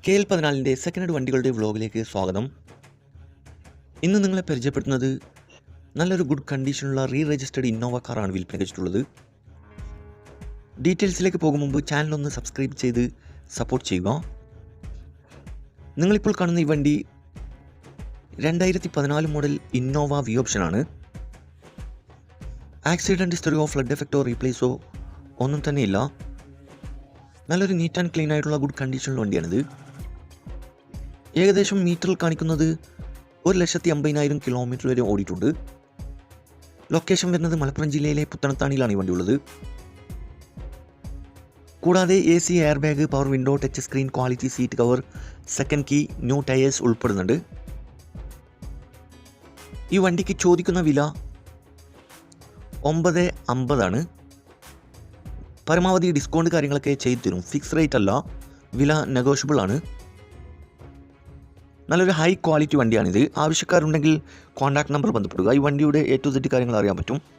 KL14 second hand വണ്ടികളുടെ വ്ലോഗിലേക്ക് സ്വാഗതം. ഇന്ന് നിങ്ങളെ പരിചയപ്പെടുത്തുന്നത് നല്ലൊരു ഗുഡ് കണ്ടീഷനുള്ള രജിസ്റ്റേർഡ് ഇന്നോവ കാറാണ് വിൽപ്പന വെച്ചിട്ടുള്ളത്. ഡീറ്റെയിൽസിലേക്ക് പോകും മുമ്പ് ചാനലൊന്ന് സബ്സ്ക്രൈബ് ചെയ്ത് സപ്പോർട്ട് ചെയ്യുക. നിങ്ങളിപ്പോൾ കാണുന്ന ഈ വണ്ടി 2014 മോഡൽ ഇന്നോവ വി ഓപ്ഷനാണ്. ആക്സിഡൻറ്റ് ഹിസ്റ്ററിയോ ഫ്ലഡ് എഫക്റ്റോ റീപ്ലേസോ ഒന്നും തന്നെയില്ല. നല്ലൊരു നീറ്റ് ആൻഡ് ക്ലീൻ ആയിട്ടുള്ള ഗുഡ് കണ്ടീഷനുള്ള വണ്ടിയാണിത്. ഏകദേശം മീറ്ററിൽ കാണിക്കുന്നത് 1,50,000 കിലോമീറ്റർ വരെ ഓടിയിട്ടുണ്ട്. ലൊക്കേഷൻ വരുന്നത് മലപ്പുറം ജില്ലയിലെ പുത്തനത്താണിയിലാണ് ഈ വണ്ടി ഉള്ളത്. കൂടാതെ AC, air bag, power window, touch screen, quality seat cover, second key, new tyres ഉൾപ്പെടുന്നുണ്ട്. ഈ വണ്ടിക്ക് ചോദിക്കുന്ന വില 950 പരമാവധി ഡിസ്കൗണ്ട് കാര്യങ്ങളൊക്കെ ചെയ്തു തരും. ഫിക്സ് റേറ്റ് അല്ല, വില നെഗോഷ്യബിൾ ആണ്. നല്ലൊരു ഹൈ ക്വാളിറ്റി വണ്ടിയാണിത്. ആവശ്യക്കാരുണ്ടെങ്കിൽ കോൺടാക്ട് നമ്പർ ബന്ധപ്പെടുക. ഈ വണ്ടിയുടെ A to Z കാര്യങ്ങൾ അറിയാൻ പറ്റും.